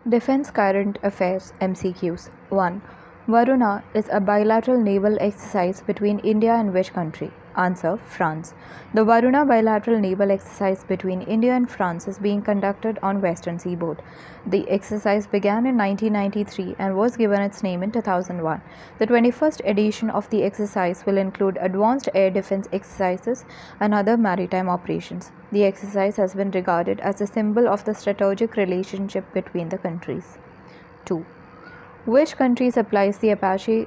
Defense Current Affairs MCQs. 1. Varuna is a bilateral naval exercise between India and which country? Answer: France. The Varuna bilateral naval exercise between India and France is being conducted on western seaboard. The exercise began in 1993 and was given its name in 2001. The 21st edition of the exercise will include advanced air defense exercises and other maritime operations. The exercise has been regarded as a symbol of the strategic relationship between the countries. 2. Which country supplies the Apache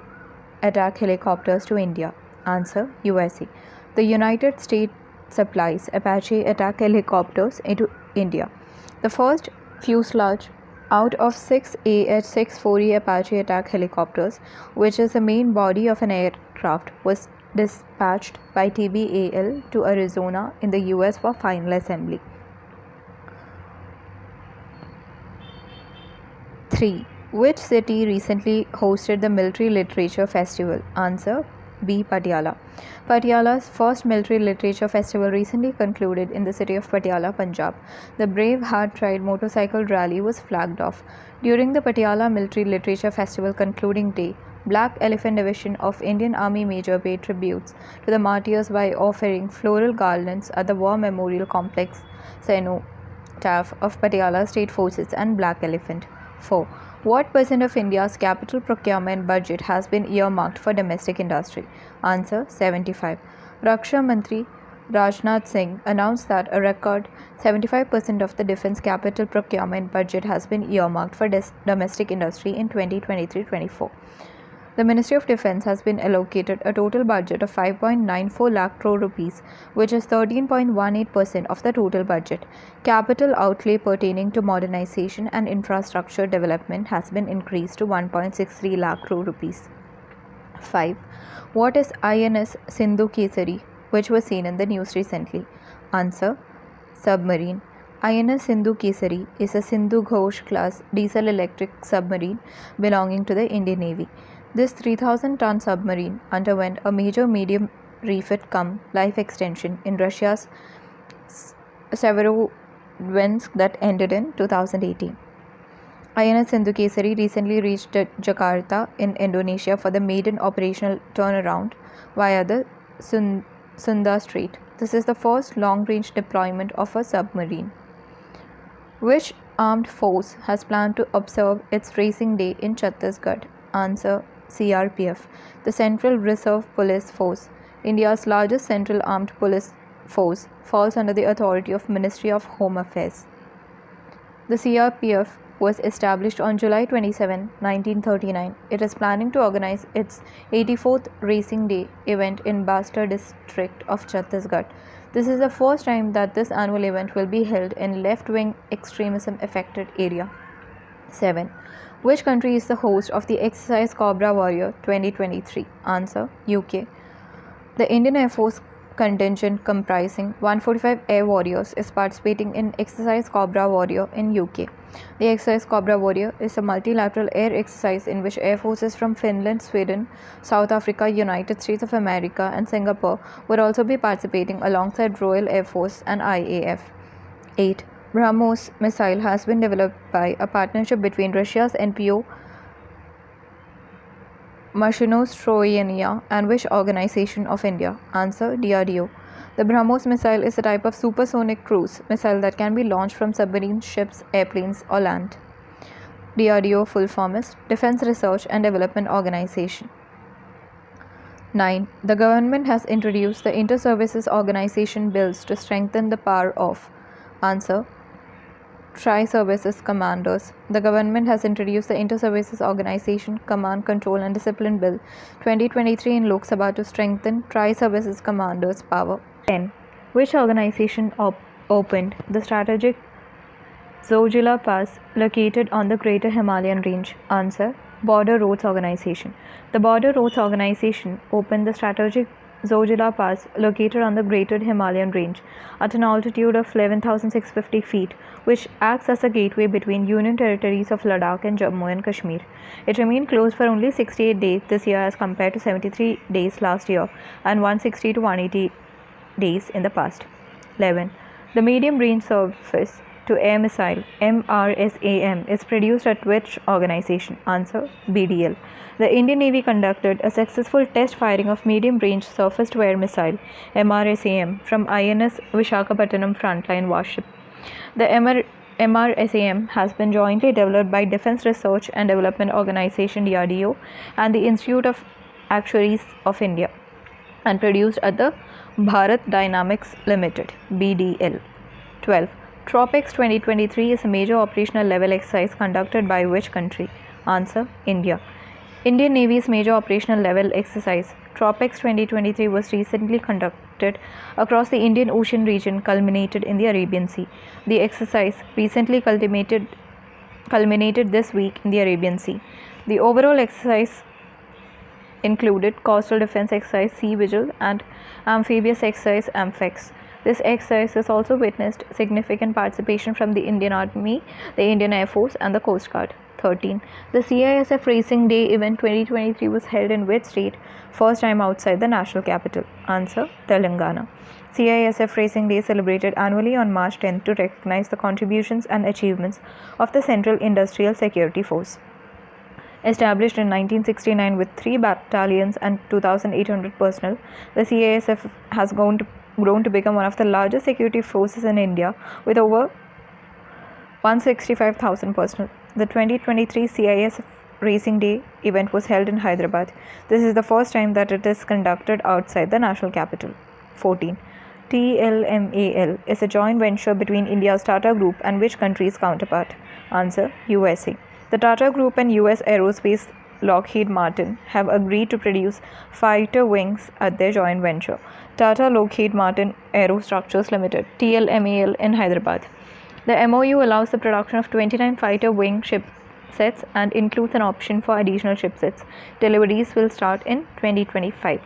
attack helicopters to India? Answer: USA. The United States supplies Apache attack helicopters into India. The first fuselage out of 6 AH-640 Apache attack helicopters, which is the main body of an aircraft, was dispatched by TBAL to Arizona in the US for final assembly. 3. Which city recently hosted the Military Literature Festival? Answer: B. Patiala. Patiala's first Military Literature Festival recently concluded in the city of Patiala, Punjab. The Brave Heart Ride motorcycle rally was flagged off. During the Patiala Military Literature Festival concluding day, Black Elephant Division of Indian Army Major paid tributes to the martyrs by offering floral garlands at the War Memorial Complex cenotaph of Patiala State Forces and Black Elephant. 4. What percent of India's capital procurement budget has been earmarked for domestic industry? Answer: 75. Raksha Mantri Rajnath Singh announced that a record 75% of the defense capital procurement budget has been earmarked for domestic industry in 2023-24. The Ministry of Defence has been allocated a total budget of 5.94 lakh crore rupees, which is 13.18% of the total budget. Capital outlay pertaining to modernization and infrastructure development has been increased to 1.63 lakh crore rupees. 5. What is INS Sindhu Kesari, which was seen in the news recently? Answer: submarine. INS Sindhu Kesari is a Sindhu Ghosh class diesel electric submarine belonging to the Indian Navy. This 3,000-ton submarine underwent a major medium refit cum life extension in Russia's Severodvinsk that ended in 2018. INS Sindhu Kesari recently reached Jakarta in Indonesia for the maiden operational turnaround via the Sunda Strait. This is the first long-range deployment of a submarine. Which armed force has planned to observe its racing day in Chhattisgarh? Answer: CRPF. The Central Reserve Police Force, India's largest central armed police force, falls under the authority of Ministry of Home Affairs. The CRPF was established on July 27, 1939. It is planning to organize its 84th Racing Day event in Bastar district of Chhattisgarh. This is the first time that this annual event will be held in left-wing extremism affected area. 7. Which country is the host of the exercise Cobra Warrior 2023? Answer: UK. The Indian Air Force contingent comprising 145 air warriors is participating in exercise Cobra Warrior in UK. The exercise Cobra Warrior is a multilateral air exercise in which air forces from Finland, Sweden, South Africa, United States of America and Singapore would also be participating alongside Royal Air Force and IAF. 8. BrahMos missile has been developed by a partnership between Russia's NPO Mashinostroyenia and which organization of India? Answer: DRDO. The BrahMos missile is a type of supersonic cruise missile that can be launched from submarines, ships, airplanes or land. DRDO full form is Defense Research and Development Organization. 9. The government has introduced the Inter-Services Organization bills to strengthen the power of. Answer: Tri-Services Commanders. The government has introduced the Inter-Services Organization, Command, Control and Discipline Bill 2023 in Lok Sabha to strengthen Tri-Services Commanders' power. 10. Which organization opened the strategic Zojila Pass located on the Greater Himalayan Range? Answer: Border Roads Organization. The Border Roads Organization opened the strategic Zojila Pass located on the Greater Himalayan Range at an altitude of 11,650 feet, which acts as a gateway between Union territories of Ladakh and Jammu and Kashmir. It remained closed for only 68 days this year as compared to 73 days last year and 160 to 180 days in the past. 11. The medium range surface air missile MRSAM is produced at which organization? Answer BDL. The Indian Navy conducted a successful test firing of medium-range surface-to-air missile MRSAM from INS Vishakhapatnam frontline warship. The MRSAM has been jointly developed by Defence Research and Development Organization DRDO and the Institute of Actuaries of India and produced at the Bharat Dynamics Limited BDL. 12. Tropics 2023 is a major operational level exercise conducted by which country? Answer India. Indian Navy's major operational level exercise Tropics 2023 was recently conducted across the Indian Ocean region culminated in the Arabian Sea. The exercise recently culminated this week in the Arabian Sea. The overall exercise included coastal defense exercise Sea Vigil and amphibious exercise AMPHEX. This exercise has also witnessed significant participation from the Indian Army, the Indian Air Force and the Coast Guard. 13. The CISF Racing Day event 2023 was held in which state? First time outside the national capital. Answer Telangana. CISF Racing Day is celebrated annually on March 10th to recognize the contributions and achievements of the Central Industrial Security Force. Established in 1969 with 3 battalions and 2,800 personnel, the CISF has grown to become one of the largest security forces in India with over 165,000 personnel. The 2023 CISF Racing Day event was held in Hyderabad. This is the first time that it is conducted outside the national capital. 14. TLMAL is a joint venture between India's Tata Group and which country's counterpart? Answer USA. The Tata Group and US Aerospace Lockheed Martin have agreed to produce fighter wings at their joint venture, Tata Lockheed Martin Aerostructures Limited (TLMAL) in Hyderabad. The MOU allows the production of 29 fighter wing shipsets and includes an option for additional shipsets. Deliveries will start in 2025.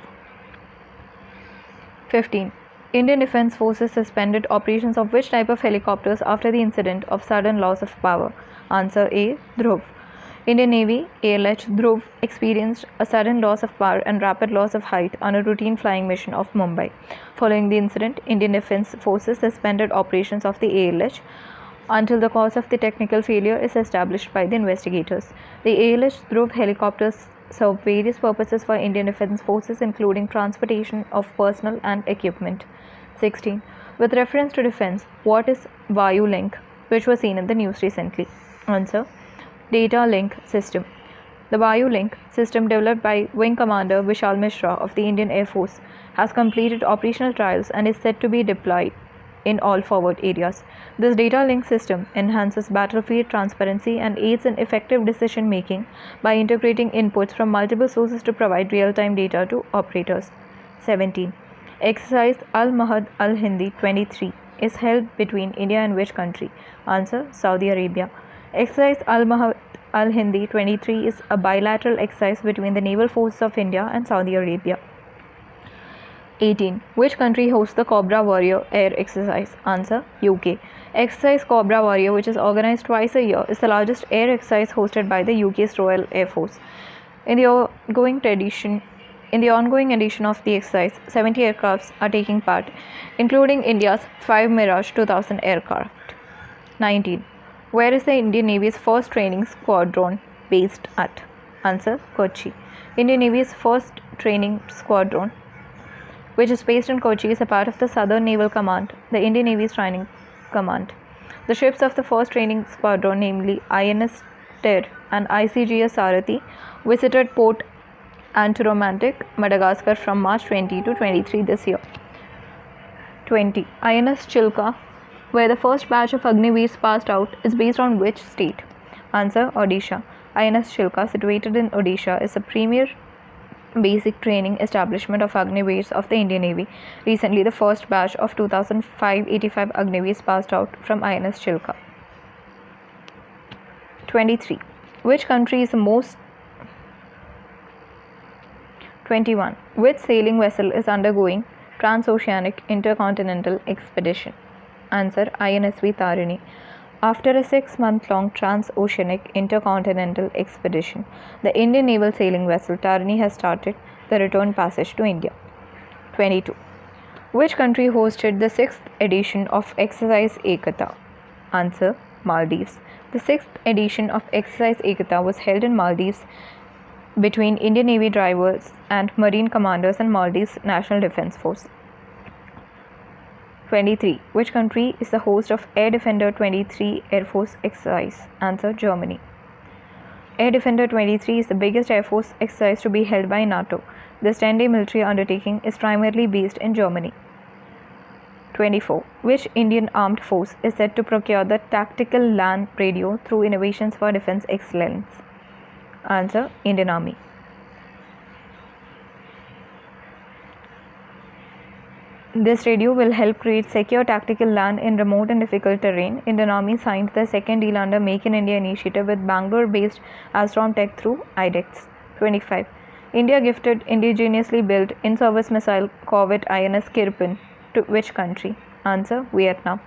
15. Indian Defence Forces suspended operations of which type of helicopters after the incident of sudden loss of power? Answer A. Dhruv. Indian Navy ALH Dhruv experienced a sudden loss of power and rapid loss of height on a routine flying mission off Mumbai. Following the incident, Indian Defence Forces suspended operations of the ALH until the cause of the technical failure is established by the investigators. The ALH Dhruv helicopters serve various purposes for Indian Defence Forces, including transportation of personnel and equipment. 16. With reference to defence, what is Vayu Link, which was seen in the news recently? Answer: Data Link System. The Vayu Link system, developed by Wing Commander Vishal Mishra of the Indian Air Force, has completed operational trials and is set to be deployed in all forward areas. This data link system enhances battlefield transparency and aids in effective decision making by integrating inputs from multiple sources to provide real-time data to operators. 17. Exercise Al-Mahad Al-Hindi 23 is held between India and which country? Answer: Saudi Arabia. Exercise Al-Mahad Al-Hindi 23 is a bilateral exercise between the naval forces of India and Saudi Arabia. 18. Which country hosts the Cobra Warrior air exercise? Answer: UK. Exercise Cobra Warrior, which is organized twice a year, is the largest air exercise hosted by the UK's Royal Air Force. In the ongoing edition of the exercise, 70 aircrafts are taking part, including India's 5 Mirage 2000 aircraft. 19. Where is the Indian Navy's first training squadron based at? Answer: Kochi. Indian Navy's first training squadron, which is based in Kochi, is a part of the Southern Naval Command, the Indian Navy's training command. The ships of the first training squadron, namely INS Ter and ICGS Sarathi, visited Port Antiromantic, Madagascar from March 20 to 23 this year. 20. INS Chilka, where the first batch of Agniveers passed out, is based on which state? Answer: Odisha. INS Chilka, situated in Odisha, is a premier basic training establishment of Agniveers of the Indian Navy. Recently, the first batch of 2,585 Agniveers passed out from INS Chilka. 23. Which country is the most 21. Which sailing vessel is undergoing transoceanic intercontinental expedition? Answer: INSV Tarini. After a 6-month-long transoceanic intercontinental expedition, the Indian naval sailing vessel Tarini has started the return passage to India. 22. Which country hosted the 6th edition of Exercise Ekata? Answer: Maldives. The 6th edition of Exercise Ekata was held in Maldives between Indian Navy divers and Marine commanders and Maldives National Defence Force. 23. Which country is the host of Air Defender 23 Air Force exercise? Answer: Germany. Air Defender 23 is the biggest Air Force exercise to be held by NATO. This 10-day military undertaking is primarily based in Germany. 24. Which Indian armed force is said to procure the tactical LAN radio through Innovations for Defence Excellence? Answer: Indian Army. This radio will help create secure tactical LAN in remote and difficult terrain. Indian Army signed the second deal under Make in India initiative with Bangalore-based Astrom Tech through IDEX. 25. India gifted indigenously built in-service missile corvette INS Kirpan to which country? Answer: Vietnam.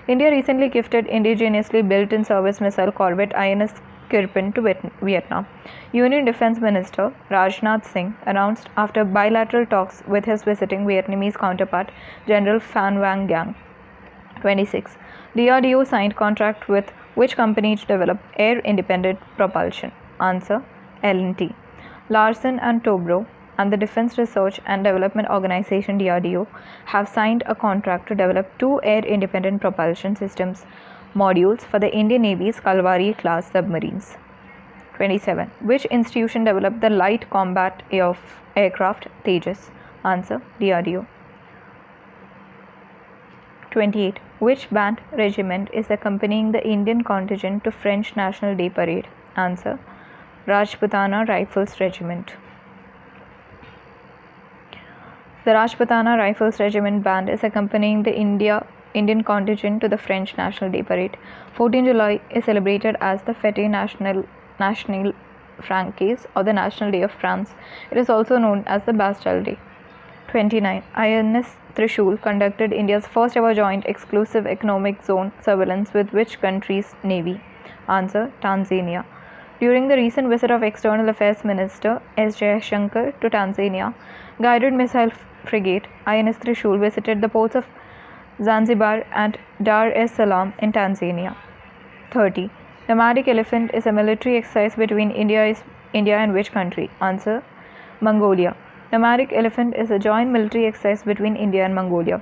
India recently gifted indigenously built in-service missile corvette INS Kirpan to Vietnam. Union Defence Minister Rajnath Singh announced after bilateral talks with his visiting Vietnamese counterpart General Phan Vang Giang. 26. DRDO signed contract with which company to develop air-independent propulsion? Answer: L&T. Larsen and Toubro and the Defence Research and Development Organization DRDO have signed a contract to develop 2 air-independent propulsion systems modules for the Indian Navy's Kalvari class submarines. 27. Which institution developed the light combat aircraft Tejas? Answer: DRDO. 28. Which band regiment is accompanying the Indian contingent to French National Day Parade? Answer: Rajputana Rifles Regiment. The Rajputana Rifles Regiment band is accompanying the Indian contingent to the French National Day Parade. 14 July is celebrated as the Fête Nationale Française or the National Day of France. It is also known as the Bastille Day. 29. INS Trishul conducted India's first ever joint exclusive economic zone surveillance with which country's navy? Answer: Tanzania. During the recent visit of External Affairs Minister S. Jaishankar to Tanzania, guided missile frigate INS Trishul visited the ports of Zanzibar and Dar es Salaam in Tanzania. 30. Nomadic elephant is a military exercise between India and which country? Answer: Mongolia. Nomadic elephant is a joint military exercise between India and Mongolia.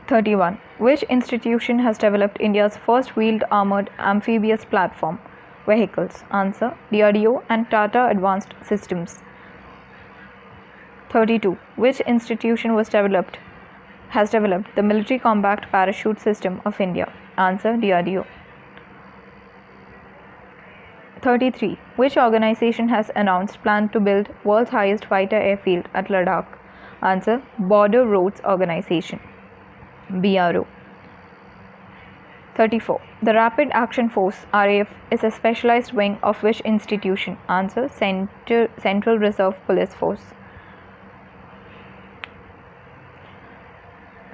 31. Which institution has developed India's first wheeled armored amphibious platform vehicles? Answer: DRDO and Tata Advanced Systems. 32. Which institution has developed the military compact parachute system of India? Answer: DRDO. 33. Which organization has announced plan to build world's highest fighter airfield at Ladakh? Answer: Border Roads Organization, BRO. 34. The Rapid Action Force RAF is a specialized wing of which institution? Answer: Central Reserve Police Force.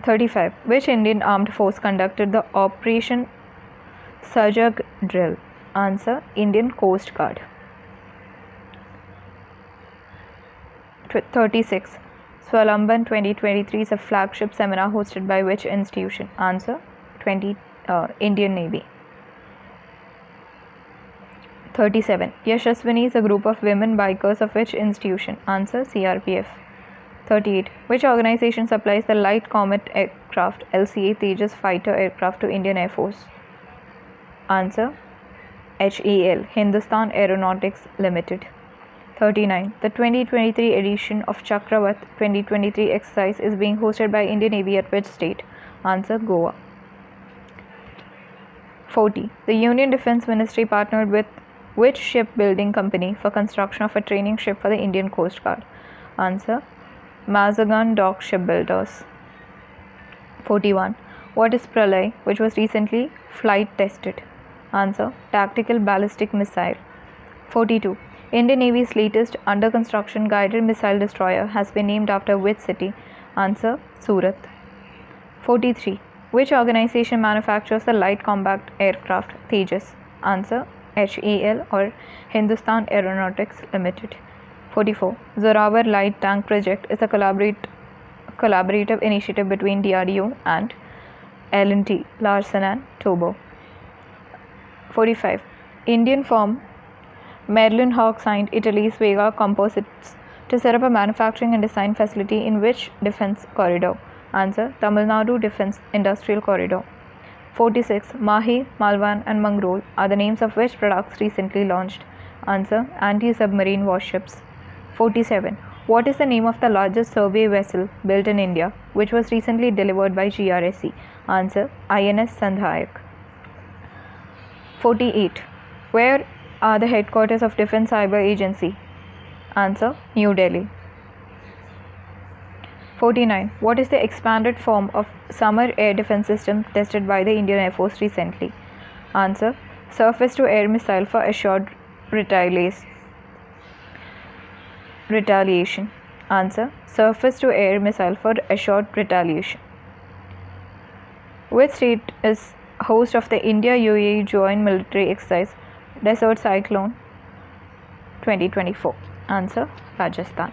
35. Which Indian armed force conducted the Operation Sajag drill? Answer: Indian Coast Guard. 36. Swalamban 2023 is a flagship seminar hosted by which institution? Answer: Indian Navy. 37. Yashaswini is a group of women bikers of which institution? Answer: CRPF. 38. Which organization supplies the Light Comet aircraft LCA Tejas fighter aircraft to Indian Air Force? Answer: HAL, Hindustan Aeronautics Limited. 39. The 2023 edition of Chakravat 2023 exercise is being hosted by Indian Navy at which state? Answer: Goa. 40. The Union Defence Ministry partnered with which shipbuilding company for construction of a training ship for the Indian Coast Guard? Answer: Mazagon Dock Shipbuilders. 41. What is Pralay, which was recently flight tested? Answer: Tactical Ballistic Missile. 42. Indian Navy's latest under construction guided missile destroyer has been named after which city? Answer: Surat. 43. Which organization manufactures the light compact aircraft Tejas? Answer: HAL or Hindustan Aeronautics Limited. 44. Zorawar Light Tank Project is a collaborative initiative between DRDO and L&T, Larsen and Toubro. 45. Indian firm Merlin Hawk signed Italy's Vega Composites to set up a manufacturing and design facility in which defense corridor? Answer: Tamil Nadu Defense Industrial Corridor. 46. Mahi, Malwan and Mangrol are the names of which products recently launched? Answer: anti-submarine warships. 47. What is the name of the largest survey vessel built in India, which was recently delivered by GRSE? Answer: INS Sandhayak. 48. Where are the headquarters of Defence Cyber Agency? Answer: New Delhi. 49. What is the expanded form of Summer Air Defence System tested by the Indian Air Force recently? Answer: Surface-to-Air Missile for Assured Retaliation. Answer: Surface-to-Air Missile for Assured Retaliation. Which state is host of the India-UAE Joint Military Exercise Desert Cyclone 2024? Answer: Rajasthan.